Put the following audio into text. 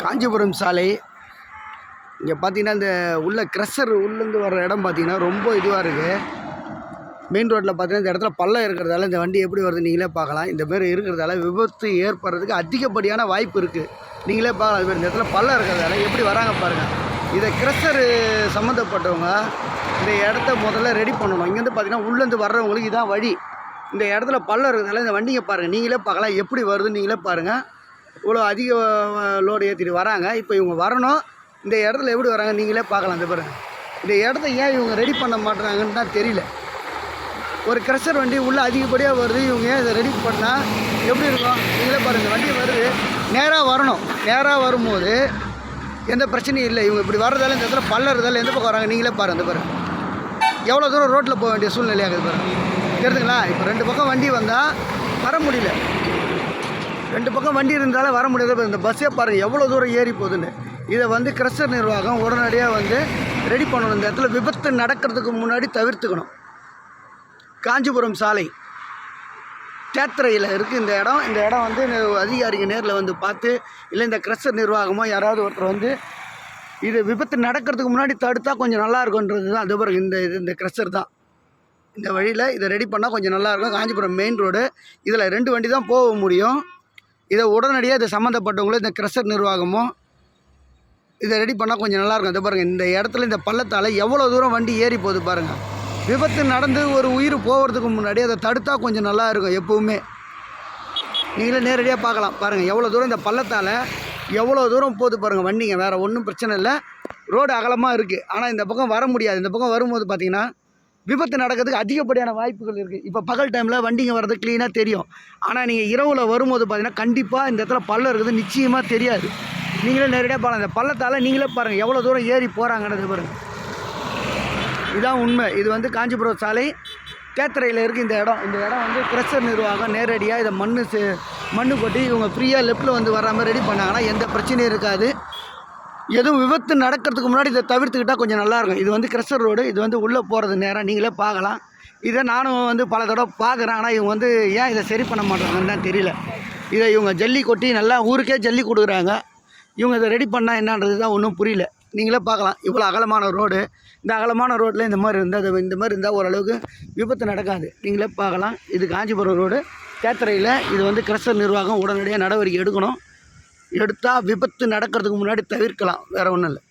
காஞ்சிபுரம் சாலை. இங்கே பார்த்தீங்கன்னா இந்த உள்ள க்ரஷர் உள்ளேருந்து வர இடம் பார்த்தீங்கன்னா ரொம்ப இதுவாக இருக்குது. மெயின் ரோட்டில் பார்த்தீங்கன்னா இந்த இடத்துல பள்ளம் இருக்கிறதால இந்த வண்டி எப்படி வருது நீங்களே பார்க்கலாம். இந்த மாதிரி இருக்கிறதால விபத்து ஏற்படுறதுக்கு அதிகப்படியான வாய்ப்பு இருக்குது. நீங்களே பார்க்கலாம். அது இந்த இடத்துல பள்ளம் இருக்கிறதால எப்படி வராங்க பாருங்கள். இதை க்ரஷர் சம்மந்தப்பட்டவங்க இந்த இடத்த முதல்ல ரெடி பண்ணணும். இங்கேருந்து பார்த்தீங்கன்னா உள்ளேருந்து வர்றவங்களுக்கு இதான் வழி. இந்த இடத்துல பள்ளம் இருக்கிறதால இந்த வண்டியை பாருங்கள், நீங்களே பார்க்கலாம் எப்படி வருதுன்னு நீங்களே பாருங்கள். இவ்வளோ அதிக லோடு ஏற்றிட்டு வராங்க. இப்போ இவங்க வரணும். இந்த இடத்துல எப்படி வராங்க நீங்களே பார்க்கலாம். இந்த பாருங்கள், இந்த இடத்த ஏன் இவங்க ரெடி பண்ண மாட்டுறாங்கன்னு தான் தெரியல. ஒரு க்ரஷர் வண்டி உள்ளே அதிகப்படியாக வருது, இவங்க ஏன் இதை ரெடி பண்ணால் எப்படி இருக்கும் நீங்களே பாருங்கள். இந்த வண்டி வருது, நேராக வரணும். நேராக வரும்போது எந்த பிரச்சனையும் இல்லை. இவங்க இப்படி வர்றதால இந்த இடத்துல பள்ளம் இருக்கிறதால எந்த பக்கம் வராங்க நீங்களே பாருங்கள். இந்த பாருங்கள் எவ்வளோ தூரம் ரோட்டில் போக வேண்டிய சூழ்நிலையாகுது பாருங்கள். தெரியுதுங்களா? இப்போ ரெண்டு பக்கம் வண்டி வந்தால் வர முடியல. ரெண்டு பக்கம் வண்டி இருந்தாலும் வர முடியாது. இந்த பஸ்ஸே பாருங்கள் எவ்வளோ தூரம் ஏறி போகுதுன்னு. இதை வந்து க்ரஷர் நிர்வாகம் உடனடியாக வந்து ரெடி பண்ணணும். இந்த இடத்துல விபத்து நடக்கிறதுக்கு முன்னாடி தவிர்த்துக்கணும். காஞ்சிபுரம் சாலை தேத்திரையில் இருக்குது இந்த இடம். இந்த இடம் வந்து அதிகாரிங்க நேரில் வந்து பார்த்து, இல்லை இந்த க்ரஷர் நிர்வாகமோ யாராவது ஒருத்தர் வந்து இது விபத்து நடக்கிறதுக்கு முன்னாடி தடுத்தா கொஞ்சம் நல்லா இருக்குன்றது தான். அது பிறகு இந்த க்ரஷர் தான் இந்த வழியில் இதை ரெடி பண்ணால் கொஞ்சம் நல்லாயிருக்கும். காஞ்சிபுரம் மெயின் ரோடு, இதில் 2 வண்டி தான் போக முடியும். இதை உடனடியாக இதை சம்மந்தப்பட்டவங்களும் இந்த க்ரஷர் நிர்வாகமோ இதை ரெடி பண்ணால் கொஞ்சம் நல்லாயிருக்கும். அது பாருங்கள், இந்த இடத்துல இந்த பள்ளத்தால் எவ்வளோ தூரம் வண்டி ஏறி போகுது பாருங்கள். விபத்து நடந்து ஒரு உயிர் போகிறதுக்கு முன்னாடி அதை தடுத்தா கொஞ்சம் நல்லா இருக்கும். எப்போவுமே நீங்களே நேரடியாக பார்க்கலாம். பாருங்கள் எவ்வளோ தூரம் இந்த பள்ளத்தால் எவ்வளோ தூரம் போகுது பாருங்கள் வண்டிங்க. வேறு ஒன்றும் பிரச்சனை இல்லை. ரோடு அகலமாக இருக்குது. ஆனால் இந்த பக்கம் வர முடியாது. இந்த பக்கம் வரும்போது பார்த்திங்கன்னா விபத்து நடக்கிறதுக்கு அதிகப்படியான வாய்ப்புகள் இருக்குது. இப்போ பகல் டைமில் வண்டிங்க வர்றது க்ளீனாக தெரியும். ஆனால் நீங்கள் இரவில் வரும்போது பார்த்திங்கன்னா கண்டிப்பாக இந்த இடத்துல பள்ளம் இருக்குது நிச்சயமாக தெரியாது. நீங்களே நேரடியாக பாருங்கள். இந்த பள்ளத்தால் நீங்களே பாருங்கள் எவ்வளோ தூரம் ஏறி போகிறாங்கன்றது பாருங்கள். இதுதான் உண்மை. இது வந்து காஞ்சிபுரம் சாலை தேத்திரையில் இருக்குது இந்த இடம். இந்த இடம் வந்து க்ரஷர் நிர்வாகம் நேரடியாக இதை மண்ணு கொட்டி இவங்க ஃப்ரீயாக லெஃப்ட்டில் வந்து வர மாதிரி ரெடி பண்ணாங்கன்னா எந்த பிரச்சனையும் இருக்காது. எதுவும் விபத்து நடக்கிறதுக்கு முன்னாடி இதை தவிர்த்துக்கிட்டால் கொஞ்சம் நல்லாயிருக்கும். இது வந்து க்ரஷர் ரோடு. இது வந்து உள்ளே போகிறது நேரம் நீங்களே பார்க்கலாம். இதை நானும் வந்து பல தடவை பார்க்குறேன். ஆனால் இவங்க வந்து ஏன் இதை சரி பண்ண மாட்டாங்கன்னு தான் தெரியல. இதை இவங்க ஜல்லி கொட்டி நல்லா ஊருக்கே ஜல்லி கொடுக்குறாங்க. இவங்க இதை ரெடி பண்ணால் என்னன்றது தான் ஒன்றும் புரியல. நீங்களே பார்க்கலாம் இவ்வளோ அகலமான ரோடு. இந்த அகலமான ரோட்டில் இந்த மாதிரி இருந்தால் ஓரளவுக்கு விபத்து நடக்காது. நீங்களே பார்க்கலாம். இது காஞ்சிபுரம் ரோடு தேத்திரையில். இது வந்து க்ரஷர் நிர்வாகம் உடனடியாக நடவடிக்கை எடுக்கணும். எடுத்தால் விபத்து நடக்கிறதுக்கு முன்னாடி தவிர்க்கலாம். வேறு ஒன்றும் இல்லை.